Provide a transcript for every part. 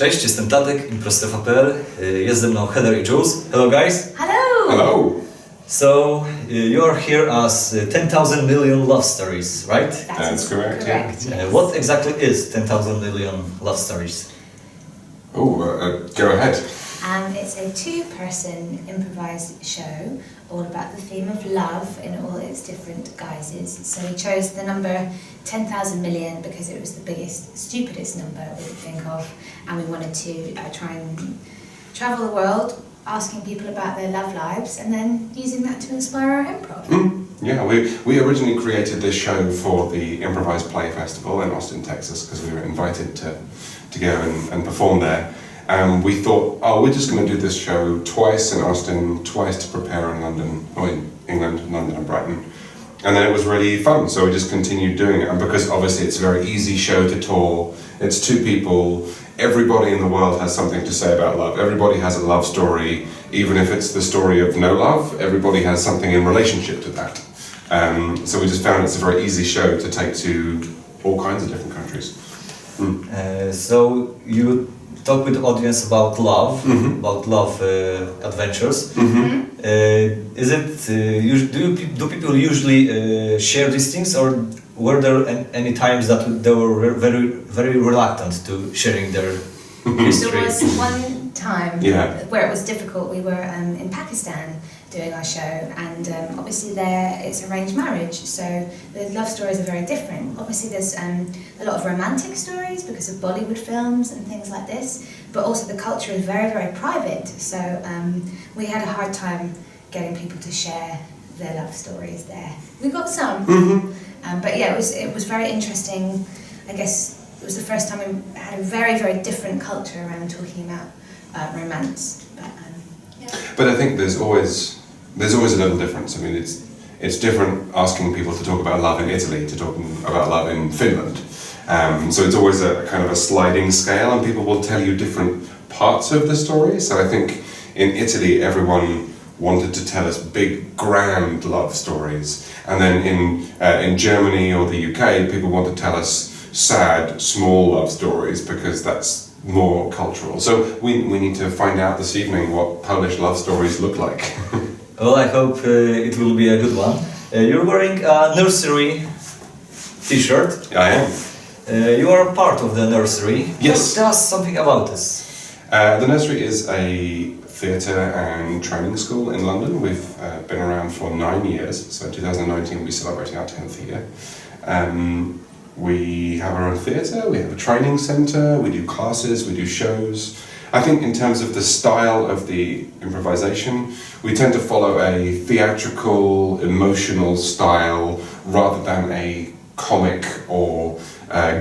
Cześć, jestem Tadek, ImproStrefa.pl. Jest ze mną Heather i Jules. Hello guys! Hello! Hello! So, you are here as 10,000 million love stories, right? That's correct, yeah. Yes. What exactly is 10,000 million love stories? Go ahead. It's a two-person improvised show all about the theme of love in all its different guises. So we chose the number 10,000 million because it was the biggest, stupidest number we could think of, and we wanted to try and travel the world asking people about their love lives and then using that to inspire our improv. Yeah, we originally created this show for the Improvised Play Festival in Austin, Texas, because we were invited to go and perform there. And we thought, we're just going to do this show twice in Austin, twice to prepare in London, or in England, London and Brighton. And then it was really fun, so we just continued doing it. And because obviously it's a very easy show to tour, it's two people, everybody in the world has something to say about love. Everybody has a love story, even if it's the story of no love, everybody has something in relationship to that. So we just found it's a very easy show to take to all kinds of different countries. So you talk with the audience about love, about love adventures. Is it? Do people usually share these things, or were there any times that they were very reluctant to sharing their history? There was one time where it was difficult. We were in Pakistan doing our show, and obviously there it's arranged marriage, so the love stories are very different. Obviously there's a lot of romantic stories because of Bollywood films and things like this, but also the culture is very, very private, so we had a hard time getting people to share their love stories there. We got some, but yeah, it was very interesting. I guess it was the first time we had a very, very different culture around talking about romance. But I think there's always a little difference. I mean, it's different asking people to talk about love in Italy to talking about love in Finland. So it's always a kind of a sliding scale, and people will tell you different parts of the story. So I think in Italy, everyone wanted to tell us big, grand love stories, and then in Germany or the UK, people want to tell us sad, small love stories because that's more cultural. So we need to find out this evening what Polish love stories look like. Well, I hope it will be a good one. You're wearing a nursery t-shirt. I am. You are part of the nursery. Yes. Tell us something about this. The nursery is a theatre and training school in London. We've been around for 9 years, so in 2019 we'll be celebrating our 10th year. We have our own theatre, we have a training centre, we do classes, we do shows. I think in terms of the style of the improvisation, we tend to follow a theatrical, emotional style rather than a comic or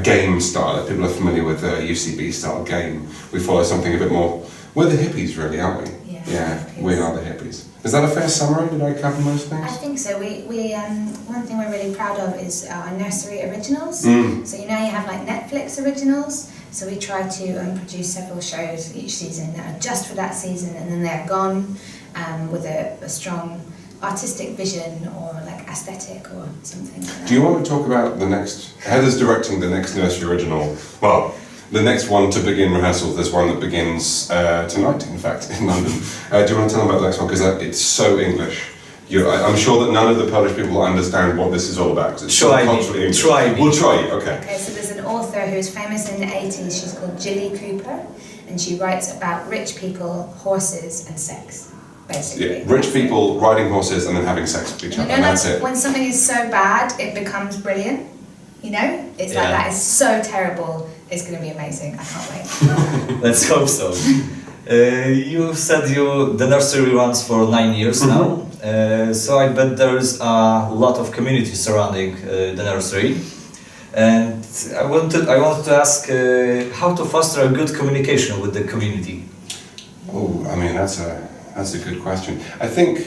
game style. If people are familiar with the UCB style game, we follow something a bit more. We're the hippies really, aren't we? Yeah, we are the hippies. Is that a fair summary? Did I cover most things? I think so. We one thing we're really proud of is our nursery originals. So you have like Netflix originals. So we try to produce several shows each season that are just for that season, and then they're gone with a strong artistic vision or like aesthetic or something like that. Do you want to talk about the next? Heather's directing the next nursery original. Well, the next one to begin rehearsals, there's one that begins tonight, in fact, in London. Do you want to tell them about the next one? Because it's so English. I'm sure that none of the Polish people will understand what this is all about, because it's so culturally English. We'll try it, okay. Okay, so there's an author who's famous in the 80s, she's called Jules Cooper, and she writes about rich people, horses, and sex, basically. Yeah, rich people riding horses and then having sex with each other, and that's it. When something is so bad, it becomes brilliant. It's like that is so terrible. It's going to be amazing. I can't wait. Let's hope so. You said the nursery runs for 9 years now, so I bet there's a lot of community surrounding the nursery. And I wanted to ask how to foster a good communication with the community. Oh, I mean that's a good question. I think.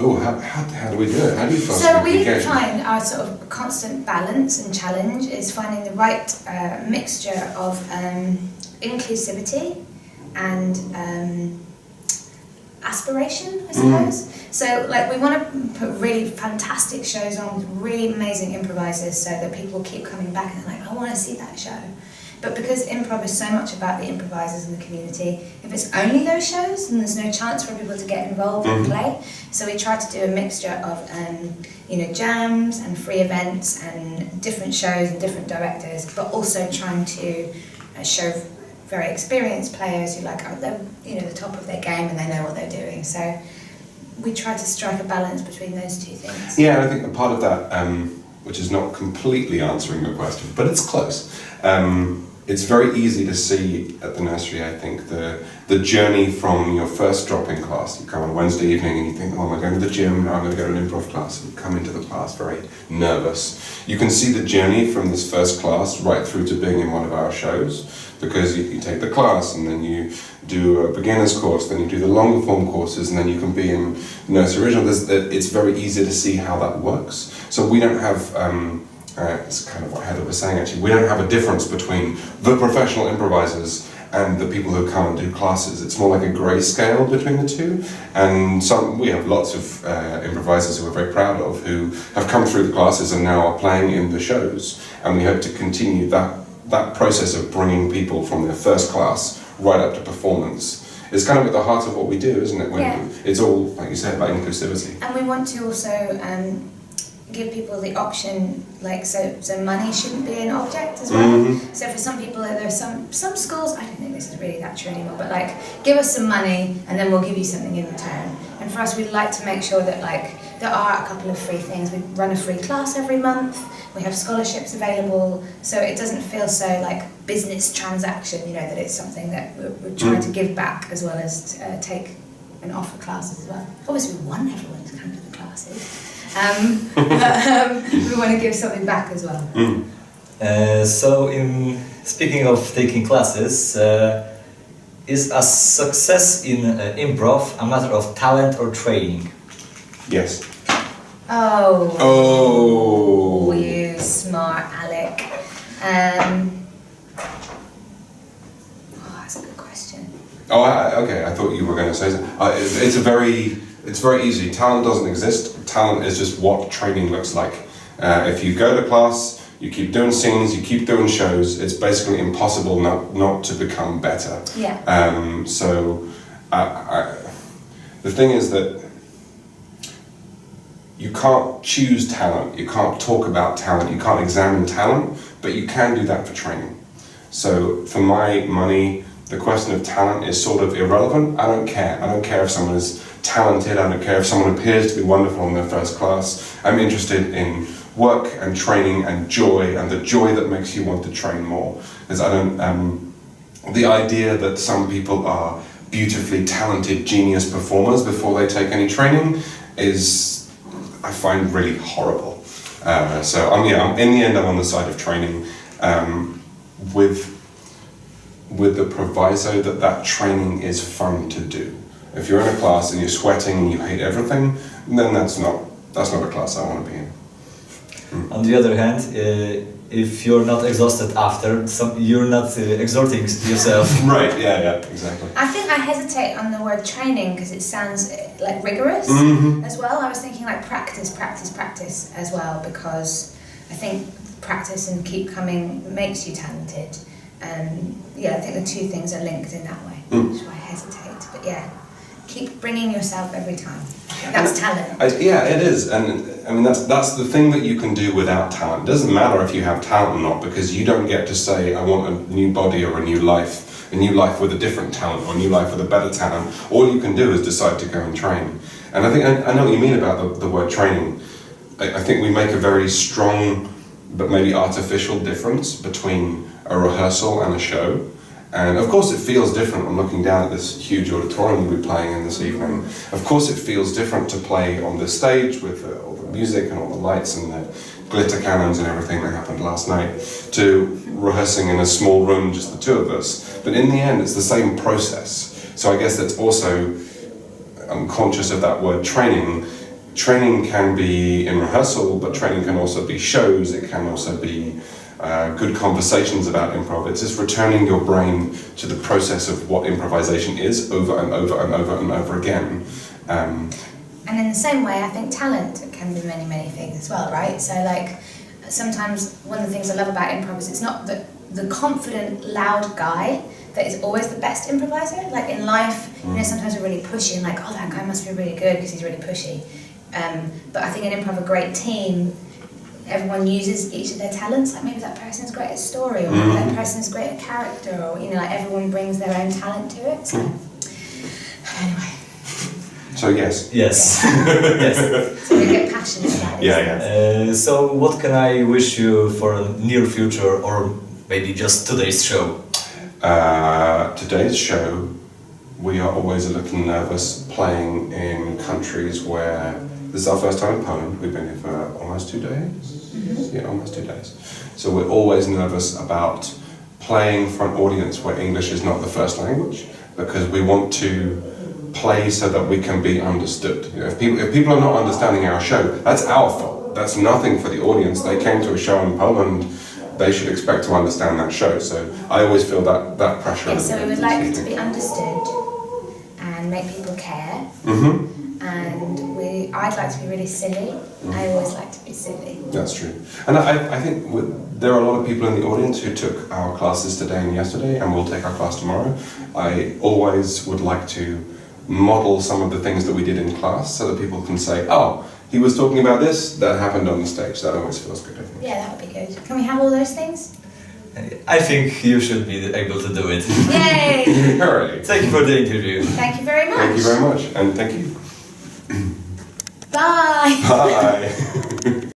How do we do it? How do you foster communication? So we find our sort of constant balance and challenge is finding the right mixture of inclusivity and aspiration, I suppose. So like we want to put really fantastic shows on with really amazing improvisers so that people keep coming back and they're like, I want to see that show. But because improv is so much about the improvisers and the community, if it's only those shows, then there's no chance for people to get involved and play. So we try to do a mixture of jams and free events and different shows and different directors, but also trying to show very experienced players who they're the top of their game and they know what they're doing. So we try to strike a balance between those two things. Yeah, and I think a part of that, which is not completely answering your question, but it's close. It's very easy to see at the nursery, I think, the journey from your first drop-in class. You come on a Wednesday evening and you think, oh, am I going to the gym? No, I'm going to go to an improv class. And you come into the class very nervous. You can see the journey from this first class right through to being in one of our shows, because you take the class and then you do a beginner's course, then you do the longer form courses, and then you can be in Nurse Original. It's very easy to see how that works. So we don't have... it's kind of what Heather was saying actually. We don't have a difference between the professional improvisers and the people who come and do classes. It's more like a grey scale between the two. And we have lots of improvisers who we're very proud of who have come through the classes and now are playing in the shows. And we hope to continue that process of bringing people from their first class right up to performance. It's kind of at the heart of what we do, isn't it? It's all, like you said, about inclusivity. And we want to also give people the option, so money shouldn't be an object as well. Mm-hmm. So for some people, there are some schools, I don't think this is really that true anymore, but give us some money and then we'll give you something in return. And for us, we'd like to make sure that there are a couple of free things. We run a free class every month, we have scholarships available, so it doesn't feel so business transaction, that it's something that we're trying to give back as well as take and offer classes as well. Obviously we want everyone to come to the classes. We want to give something back as well. So, speaking of taking classes, is a success in improv a matter of talent or training? Yes. Oh, you smart Alec. That's a good question. Okay. I thought you were going to say something. It's very easy. Talent doesn't exist. Talent is just what training looks like. If you go to class, you keep doing scenes, you keep doing shows, it's basically impossible not to become better. Yeah. The thing is that you can't choose talent, you can't talk about talent, you can't examine talent, but you can do that for training. So for my money, the question of talent is sort of irrelevant. I don't care. I don't care if someone is talented, I don't care if someone appears to be wonderful in their first class. I'm interested in work and training and joy, and the joy that makes you want to train more. Because the idea that some people are beautifully talented genius performers before they take any training I find really horrible. In the end, I'm on the side of training, with the proviso that training is fun to do. If you're in a class and you're sweating and you hate everything, then that's not a class I want to be in. On the other hand, if you're not exhausted after, you're not exerting yourself. Right, yeah, exactly. I think I hesitate on the word training because it sounds rigorous as well. I was thinking practice as well, because I think practice and keep coming makes you talented. I think the two things are linked in that way. That's why I hesitate. But keep bringing yourself every time. That's talent. It is, and I mean that's the thing that you can do without talent. It doesn't matter if you have talent or not, because you don't get to say I want a new body or a new life with a different talent or a new life with a better talent. All you can do is decide to go and train. And I think I know what you mean about the word training. I think we make a very strong but maybe artificial difference between a rehearsal and a show. And of course it feels different. I'm looking down at this huge auditorium we'll be playing in this evening. Of course it feels different to play on this stage with all the music and all the lights and the glitter cannons and everything that happened last night, to rehearsing in a small room, just the two of us. But in the end, it's the same process. So I guess that's also, I'm conscious of that word training. Training can be in rehearsal, but training can also be shows. It can also be good conversations about improv. It's just returning your brain to the process of what improvisation is over and over and over and over again. And in the same way, I think talent can be many things as well, right? So sometimes one of the things I love about improv is it's not that the confident, loud guy that is always the best improviser. Like in life, you know, sometimes we're really pushy and like, oh, that guy must be really good because he's really pushy. But I think in improv, a great team, everyone uses each of their talents. Like maybe that person is great at story, or maybe that person is great at character, or you know, like everyone brings their own talent to it. So anyway. So yes. Yes. Yes. So we get passionate about it. Yeah. So what can I wish you for a near future, or maybe just today's show? Today's show, we are always a little nervous playing in countries where this is our first time in Poland. We've been here for almost 2 days. Yeah, almost 2 days. So we're always nervous about playing for an audience where English is not the first language, because we want to play so that we can be understood. You know, if people are not understanding our show, that's our fault. That's nothing for the audience. They came to a show in Poland. They should expect to understand that show. So I always feel that pressure. Yeah, so we would like to be understood and make people care. And I'd like to be really silly. I always like to be silly. That's true. And I think there are a lot of people in the audience who took our classes today and yesterday and will take our class tomorrow. I always would like to model some of the things that we did in class so that people can say, oh, he was talking about this, that happened on the stage. That always feels good, I think. Yeah, that would be good. Can we have all those things? I think you should be able to do it. Yay! Hooray! Thank you for the interview. Thank you very much. Thank you very much, and thank you. Bye! Bye!